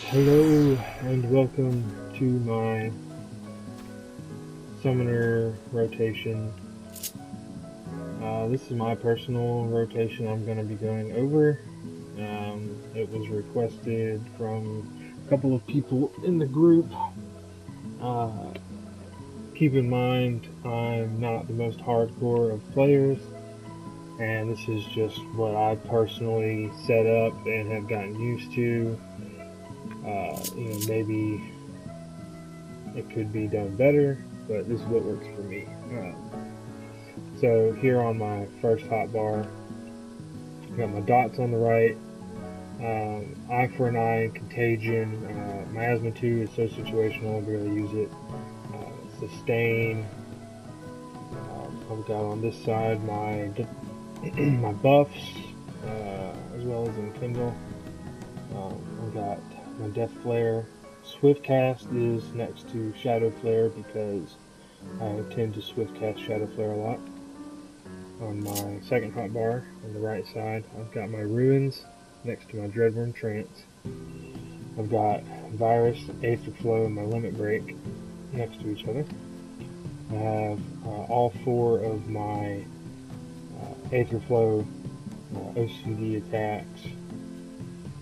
Hello and welcome to my summoner rotation. This is my personal rotation I'm going to be going over. It was requested from a couple of people in the group. Keep in mind, I'm not the most hardcore of players, and this is just what I personally set up and have gotten used to. Maybe it could be done better, but this is what works for me. So here on my first hotbar, I got my dots on the right, eye for an eye and contagion. Miasma 2 is so situational, I barely use it. Sustain. I've got on this side my my buffs, as well as Enkindle. I've got my Death Flare. Swift Cast is next to Shadow Flare because I tend to Swift Cast Shadow Flare a lot. On my second hotbar on the right side, I've got my Ruins next to my Dreadworm Trance. I've got Virus, Aether Flow, and my Limit Break next to each other. I have all four of my Aether Flow OCD attacks.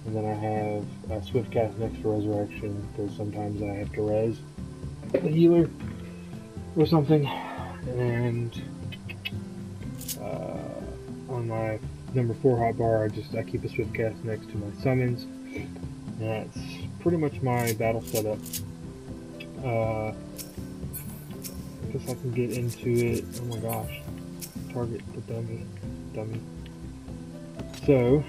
And then I have a Swift Cast next to Resurrection because sometimes I have to res the healer or something. And on my number 4 hotbar, I keep a Swift Cast next to my summons. And that's pretty much my battle setup. I guess I can get into it. Oh my gosh. Target the dummy. So,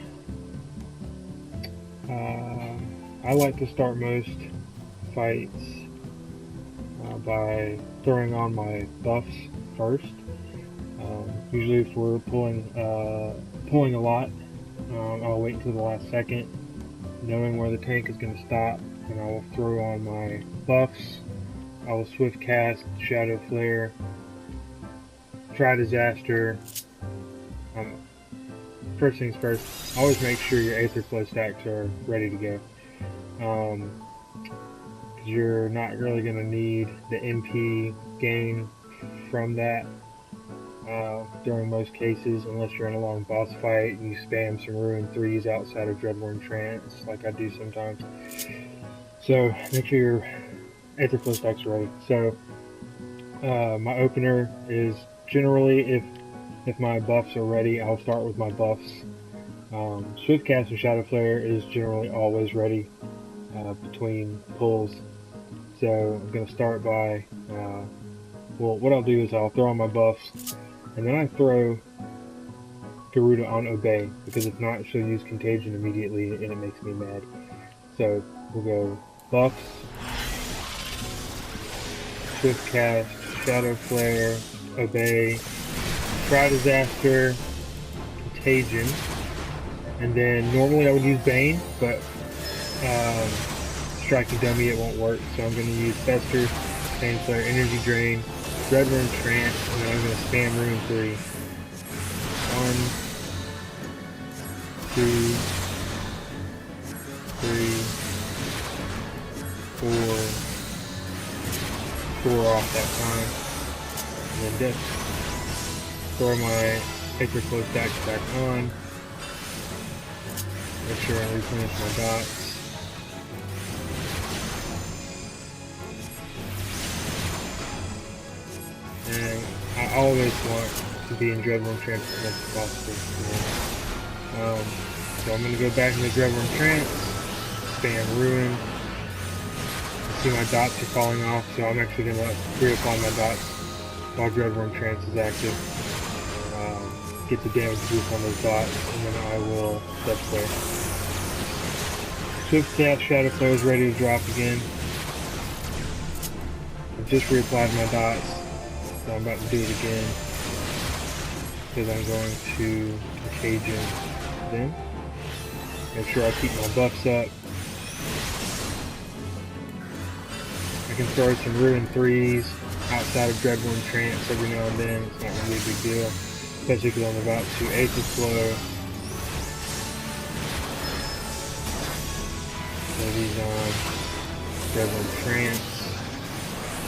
I like to start most fights by throwing on my buffs first. Usually if we're pulling a lot, I'll wait until the last second, knowing where the tank is going to stop, and I will throw on my buffs. I will Swift Cast, Shadow Flare, Try Disaster. First things first, always make sure your Aether Flow stacks are ready to go. Because you're not really going to need the MP gain from that during most cases, unless you're in a long boss fight and you spam some Ruin 3s outside of Dreadworm Trance, like I do sometimes. So make sure your Aether Flow stacks are ready. So my opener is generally, if my buffs are ready, I'll start with my buffs. Swift Cast and Shadow Flare is generally always ready between pulls. So I'm going to start by, what I'll do is I'll throw on my buffs, and then I throw Garuda on Obey, because if not, she'll use Contagion immediately, and it makes me mad. So we'll go buffs, Swift Cast, Shadow Flare, Obey, Try Disaster, Contagion, and then normally I would use Bane, but Striking Dummy it won't work, so I'm going to use Fester, Bane Flare, Energy Drain, Dreadworm Trance, and then I'm going to spam Ruin 3. 1, 2, 3, 4 off that time, and then just throw my Aether Flow stacks back on. Make sure I replenish my dots. And I always want to be in Dreadworm Trance as much as possible. So I'm going to go back into Dreadworm Trance, spam Ruin. I see my dots are falling off, so I'm actually going to reapply my dots while Dreadworm Trance is active. Get the damage boost on those dots, and then I will Death Flare. Swift Cast Shadow Flare is ready to drop again. I've just reapplied my dots, so I'm about to do it again, because I'm going to Contagion then. Make sure I keep my buffs up. I can throw some Ruin 3s outside of Dreadworm Trance every now and then. It's not really a big deal, especially because I'm about to Aether Flow, Throw these on. Grab on trance.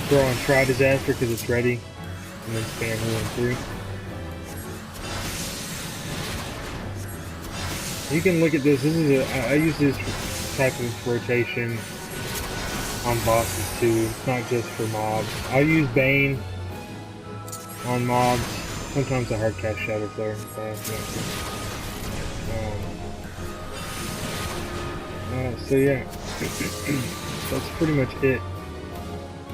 Throw on try disaster because it's ready. And then spam ruin 3. You can look at this. This is I use this type of rotation on bosses too. It's not just for mobs. I'll use Bane on mobs. Sometimes a hard cast Shadow Flare. So yeah, that's pretty much it.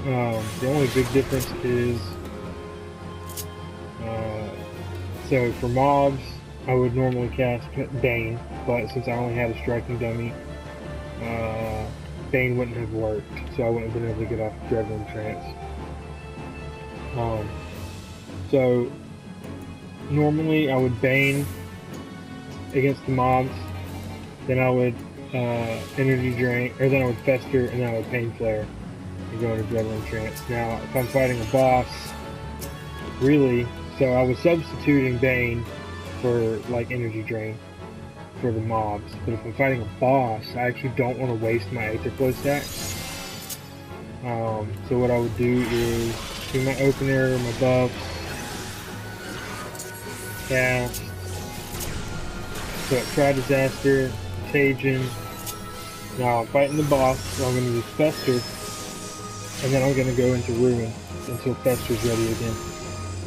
The only big difference is, so for mobs, I would normally cast Bane, but since I only had a striking dummy, Bane wouldn't have worked, so I wouldn't have been able to get off Adrenaline Trance. So normally I would Bane against the mobs, then I would Energy Drain, or then I would Fester, and then I would Pain Flare and go into Adrenaline Trance. Now, if I'm fighting a boss, really, so I was substituting Bane for like Energy Drain for the mobs, but if I'm fighting a boss, I actually don't want to waste my Aether Flow stack. So what I would do is do my opener, my buffs, cast, so try disaster, contagion. Now I'm fighting the boss, so I'm going to use Fester, and then I'm going to go into Ruin until Fester's ready again.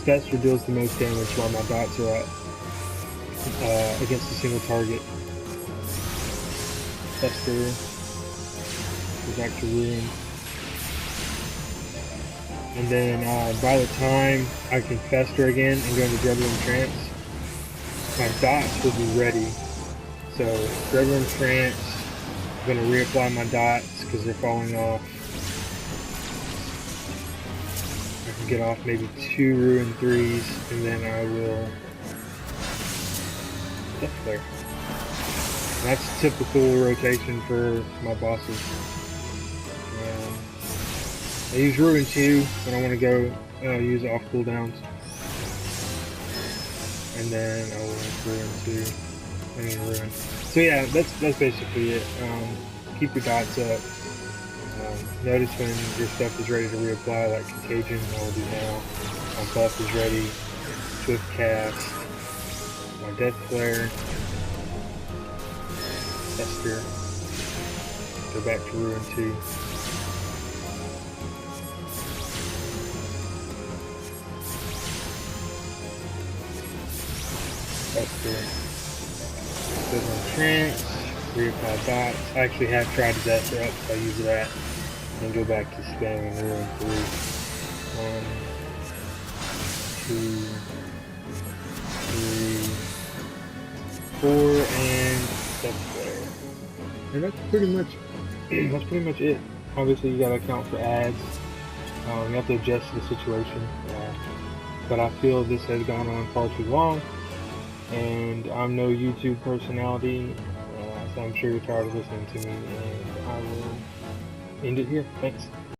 Fester deals the most damage while my dots are at against a single target. Fester, go back to Ruin. And then by the time I can Fester again and go into Adrenaline Trance, my dots will be ready. So Adrenaline Trance, I'm going to reapply my dots because they're falling off. I can get off maybe 2 Ruin 3s, and then I will Death Flare. That's typical rotation for my bosses. I use Ruin 2 when I want to go use off cooldowns. And then I will Ruin 2 and then Ruin. So yeah, that's basically it. Keep your dots up. Notice when your stuff is ready to reapply, like Contagion, I will do now. My buff is ready. Swift Cast. My Death Flare. Fester. Go back to Ruin 2. Fester. Adrenaline Trance. Reapply dots. I actually have Try Disaster up, so I use that. And go back to spamming Ruin 3. 1, 2, 3, 4, and Death Flare. And that's pretty much it. Obviously, you gotta account for ads. You have to adjust to the situation. But I feel this has gone on far too long, and I'm no YouTube personality, so I'm sure you're tired of listening to me, and I will end it here. Thanks.